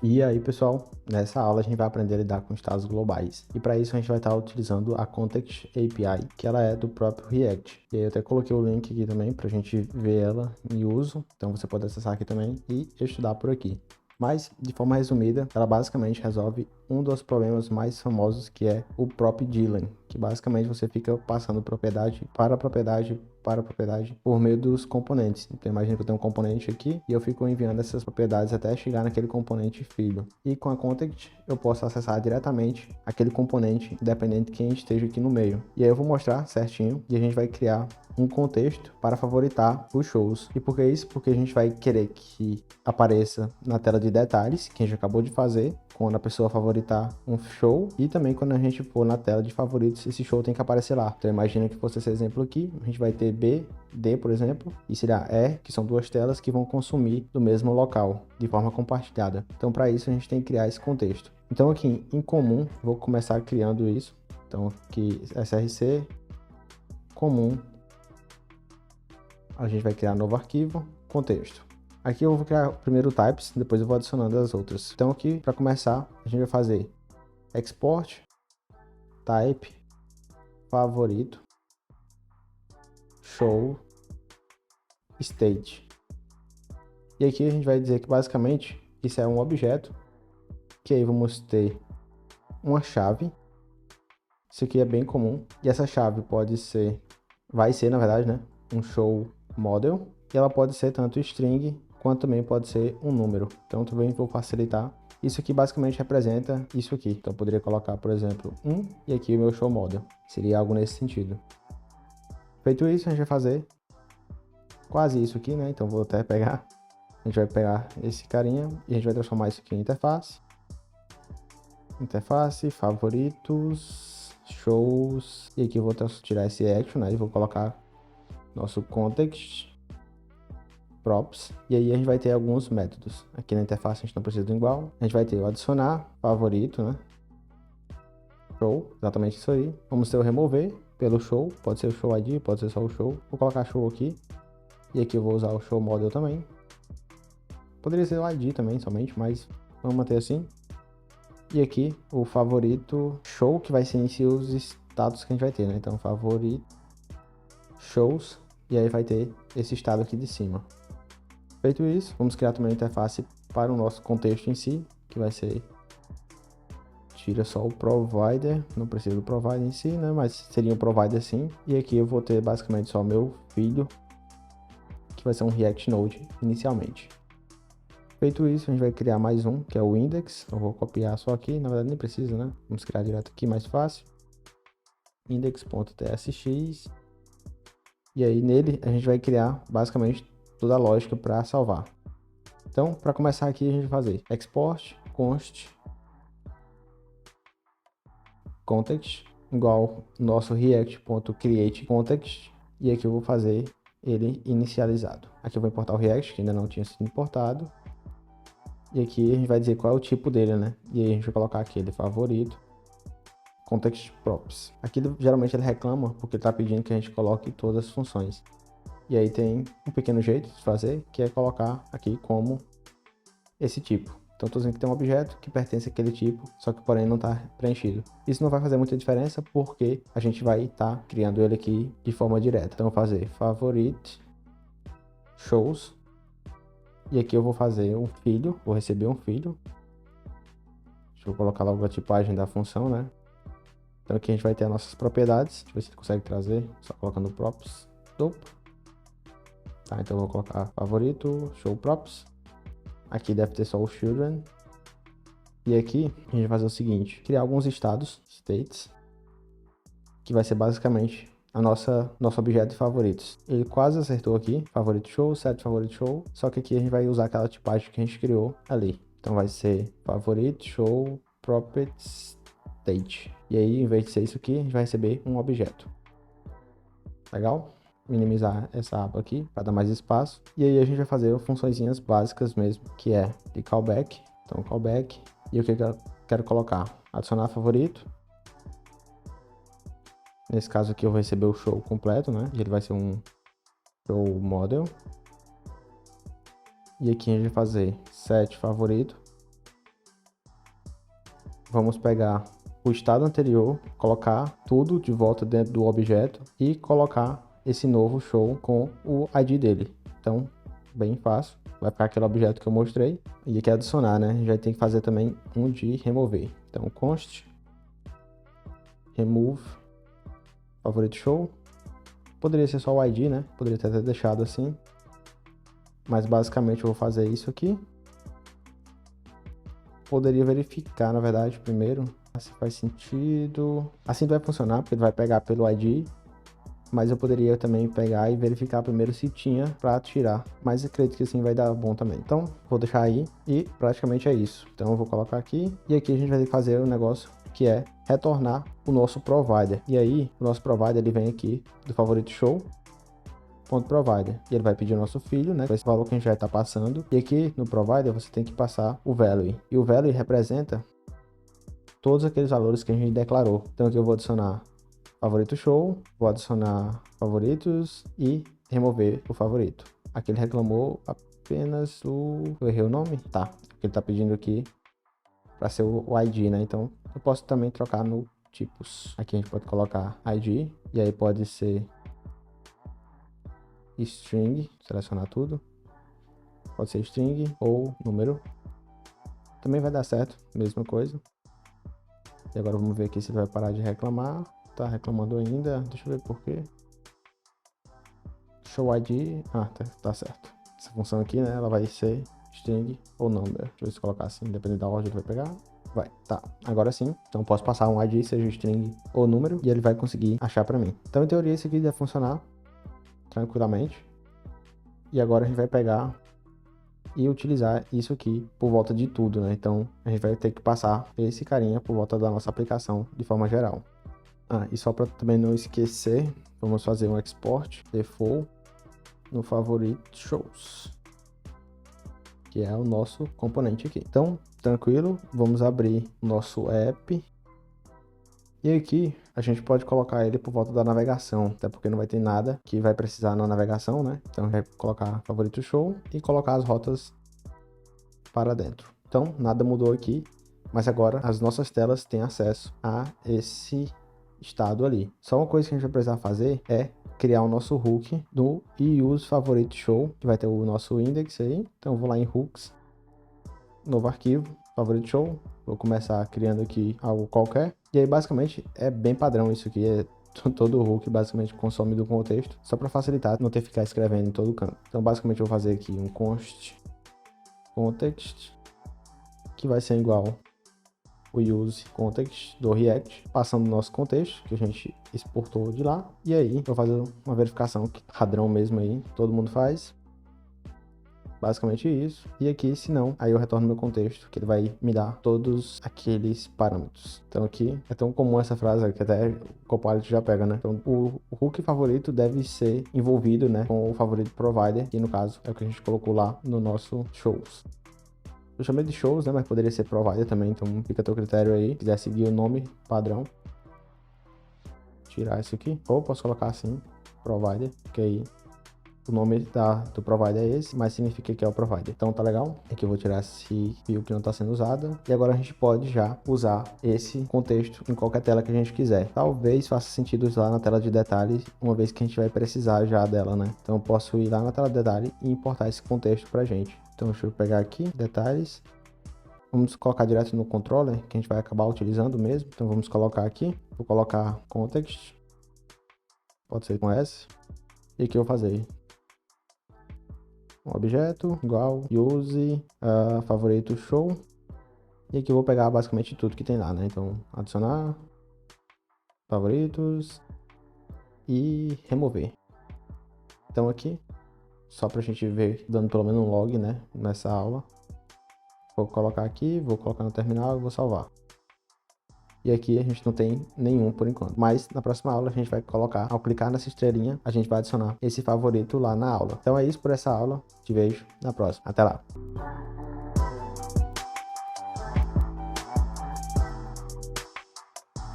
E aí, pessoal, nessa aula a gente vai aprender a lidar com estados globais. E para isso a gente vai estar utilizando a Context API, que ela é do próprio React. E aí eu até coloquei o link aqui também para a gente ver ela em uso. Então você pode acessar aqui também e estudar por aqui. Mas, de forma resumida, ela basicamente resolve um dos problemas mais famosos, que é o prop dealing, que basicamente você fica passando propriedade para propriedade para propriedade por meio dos componentes. Então imagina que eu tenho um componente aqui e eu fico enviando essas propriedades até chegar naquele componente filho. E com a Context eu posso acessar diretamente aquele componente, independente de quem esteja aqui no meio. E aí eu vou mostrar certinho e a gente vai criar um contexto para favoritar os shows. E por que isso? Porque a gente vai querer que apareça na tela de detalhes, que a gente acabou de fazer, quando a pessoa favoritar um show, e também quando a gente for na tela de favoritos, esse show tem que aparecer lá. Então imagina que fosse esse exemplo aqui, a gente vai ter B, D, por exemplo, e será E, que são duas telas que vão consumir do mesmo local, de forma compartilhada. Então para isso a gente tem que criar esse contexto. Então aqui em comum, vou começar criando isso. Então aqui src comum, a gente vai criar um novo arquivo, contexto. Aqui eu vou criar primeiro types, depois eu vou adicionando as outras. Então aqui, para começar, a gente vai fazer export, type, favorito, show, state. E aqui a gente vai dizer que basicamente isso é um objeto, que aí vamos ter uma chave. Isso aqui é bem comum. E essa chave vai ser na verdade, né, um show model. E ela pode ser tanto string, quanto também pode ser um número. Então também vou facilitar. Isso aqui basicamente representa isso aqui. Então eu poderia colocar, por exemplo, 1 e aqui o meu show model. Seria algo nesse sentido. Feito isso, a gente vai fazer quase isso aqui, né? Então vou até pegar. A gente vai pegar esse carinha e a gente vai transformar isso aqui em interface. Interface, favoritos, shows. E aqui eu vou tirar esse action, né? E vou colocar nosso context, props. E aí a gente vai ter alguns métodos. Aqui na interface a gente não precisa do igual. A gente vai ter o adicionar, favorito, né? Show, exatamente isso aí. Vamos ter o remover pelo show. Pode ser o show ID, pode ser só o show. Vou colocar show aqui. E aqui eu vou usar o show model também. Poderia ser o ID também, somente, mas vamos manter assim. E aqui o favorito show, que vai ser em si os status que a gente vai ter, né? Então favorito shows, e aí vai ter esse estado aqui de cima. Feito isso, vamos criar também uma interface para o nosso contexto em si, que vai ser, tira só o provider, não precisa do provider em si, né? Mas seria um provider sim. E aqui eu vou ter basicamente só meu filho, que vai ser um React Node inicialmente. Feito isso, a gente vai criar mais um, que é o index. Eu vou copiar só aqui, na verdade nem precisa, né? Vamos criar direto aqui, mais fácil. Index.tsx. E aí nele a gente vai criar basicamente toda a lógica para salvar. Então, para começar aqui, a gente vai fazer export const context igual nosso react.createContext. E aqui eu vou fazer ele inicializado. Aqui eu vou importar o React, que ainda não tinha sido importado. E aqui a gente vai dizer qual é o tipo dele, né? E aí a gente vai colocar aquele favorito, context props. Aqui geralmente ele reclama porque está pedindo que a gente coloque todas as funções. E aí tem um pequeno jeito de fazer, que é colocar aqui como esse tipo. Então estou dizendo que tem um objeto que pertence àquele tipo, só que porém não está preenchido. Isso não vai fazer muita diferença porque a gente vai estar criando ele aqui de forma direta. Então eu vou fazer favorite shows. E aqui eu vou fazer um filho, vou receber um filho. Deixa eu colocar logo a tipagem da função, né? Então aqui a gente vai ter as nossas propriedades. Deixa eu ver se ele consegue trazer, só colocando props. Tá, então eu vou colocar favorito, show props. Aqui deve ter só o children. E aqui a gente vai fazer o seguinte, criar alguns estados, states, que vai ser basicamente nosso objeto de favoritos. Ele quase acertou aqui, favorito show, set favorito show, só que aqui a gente vai usar aquela tipagem que a gente criou ali. Então vai ser favorito show property state. E aí, em vez de ser isso aqui, a gente vai receber um objeto. Legal? Minimizar essa aba aqui para dar mais espaço. E aí a gente vai fazer funçõezinhas básicas mesmo, que é de callback. Então callback. E o que eu quero colocar? Adicionar favorito. Nesse caso aqui eu vou receber o show completo, né? E ele vai ser um show model. E aqui a gente vai fazer set favorito. vamos pegar o estado anterior, colocar tudo de volta dentro do objeto e colocar esse novo show com o ID dele. Então, bem fácil. Vai ficar aquele objeto que eu mostrei. E aqui adicionar, né? Já tem que fazer também um de remover. Então, const remove favorito show. Poderia ser só o ID, né? Poderia ter até deixado assim. Mas basicamente eu vou fazer isso aqui. Poderia verificar, na verdade, primeiro, se faz sentido. Assim vai funcionar, porque ele vai pegar pelo ID. Mas eu poderia também pegar e verificar primeiro se tinha para tirar. Mas eu acredito que assim vai dar bom também. Então, vou deixar aí e praticamente é isso. Então, eu vou colocar aqui. E aqui a gente vai ter que fazer um negócio que é retornar o nosso provider. E aí, o nosso provider ele vem aqui do favorito show. .provider. E ele vai pedir o nosso filho, né? Com esse valor que a gente já está passando. E aqui no provider você tem que passar o value. E o value representa todos aqueles valores que a gente declarou. Então aqui eu vou adicionar favorito show, vou adicionar favoritos e remover o favorito. Aqui ele reclamou apenas o... Eu errei o nome? Tá. Ele tá pedindo aqui para ser o ID, né? Então eu posso também trocar no tipos. Aqui a gente pode colocar ID e aí pode ser string, selecionar tudo. Pode ser string ou número. Também vai dar certo, mesma coisa. E agora vamos ver aqui se ele vai parar de reclamar. Tá reclamando ainda, deixa eu ver por quê. Show ID, tá certo. Essa função aqui, né, ela vai ser string ou number. Deixa eu ver se colocar assim, dependendo da ordem ele vai pegar. Vai, tá, agora sim. Então posso passar um ID, seja string ou número, e ele vai conseguir achar pra mim. Então em teoria isso aqui deve funcionar tranquilamente. E agora a gente vai pegar e utilizar isso aqui por volta de tudo, né? Então a gente vai ter que passar esse carinha por volta da nossa aplicação de forma geral. E só para também não esquecer, vamos fazer um export default no favorite shows, que é o nosso componente aqui. Então, tranquilo, vamos abrir o nosso app. E aqui a gente pode colocar ele por volta da navegação, até porque não vai ter nada que vai precisar na navegação, né? Então vai colocar favorito show e colocar as rotas para dentro. Então nada mudou aqui, mas agora as nossas telas têm acesso a esse estado ali. Só uma coisa que a gente vai precisar fazer é criar o nosso hook do use favorite show, que vai ter o nosso index aí. Então eu vou lá em hooks, novo arquivo, favorite show. Vou começar criando aqui algo qualquer. E aí basicamente é bem padrão isso aqui, todo o hook basicamente consome do contexto, só para facilitar não ter que ficar escrevendo em todo canto. Então basicamente eu vou fazer aqui um const context, que vai ser igual o use context do React, passando o nosso contexto que a gente exportou de lá. E aí vou fazer uma verificação que padrão mesmo aí, todo mundo faz. Basicamente isso. E aqui, se não, aí eu retorno meu contexto, que ele vai me dar todos aqueles parâmetros. Então aqui é tão comum essa frase que até o Copilot já pega, né? Então o hook favorito deve ser envolvido, né, com o favorito provider, que no caso é o que a gente colocou lá no nosso shows. Eu chamei de shows, né, mas poderia ser provider também, então fica a teu critério aí. Se quiser seguir o nome padrão, tirar isso aqui. Ou posso colocar assim, provider, que aí o nome do provider é esse, mas significa que é o provider. Então tá legal. Aqui eu vou tirar esse view que não está sendo usado. E agora a gente pode já usar esse contexto em qualquer tela que a gente quiser. Talvez faça sentido usar na tela de detalhes, uma vez que a gente vai precisar já dela, né? Então eu posso ir lá na tela de detalhe e importar esse contexto pra gente. Então deixa eu pegar aqui, detalhes. Vamos colocar direto no controller, que a gente vai acabar utilizando mesmo. Então vamos colocar aqui. Vou colocar context. Pode ser com S. E aqui eu vou fazer um objeto igual use favorito show. E aqui eu vou pegar basicamente tudo que tem lá, né? Então adicionar favoritos e remover. Então aqui, só pra gente ver, dando pelo menos um log, né, nessa aula. Vou colocar aqui, vou colocar no terminal e vou salvar. E aqui a gente não tem nenhum por enquanto. Mas na próxima aula a gente vai colocar, ao clicar nessa estrelinha, a gente vai adicionar esse favorito lá na aula. Então é isso por essa aula. Te vejo na próxima. Até lá.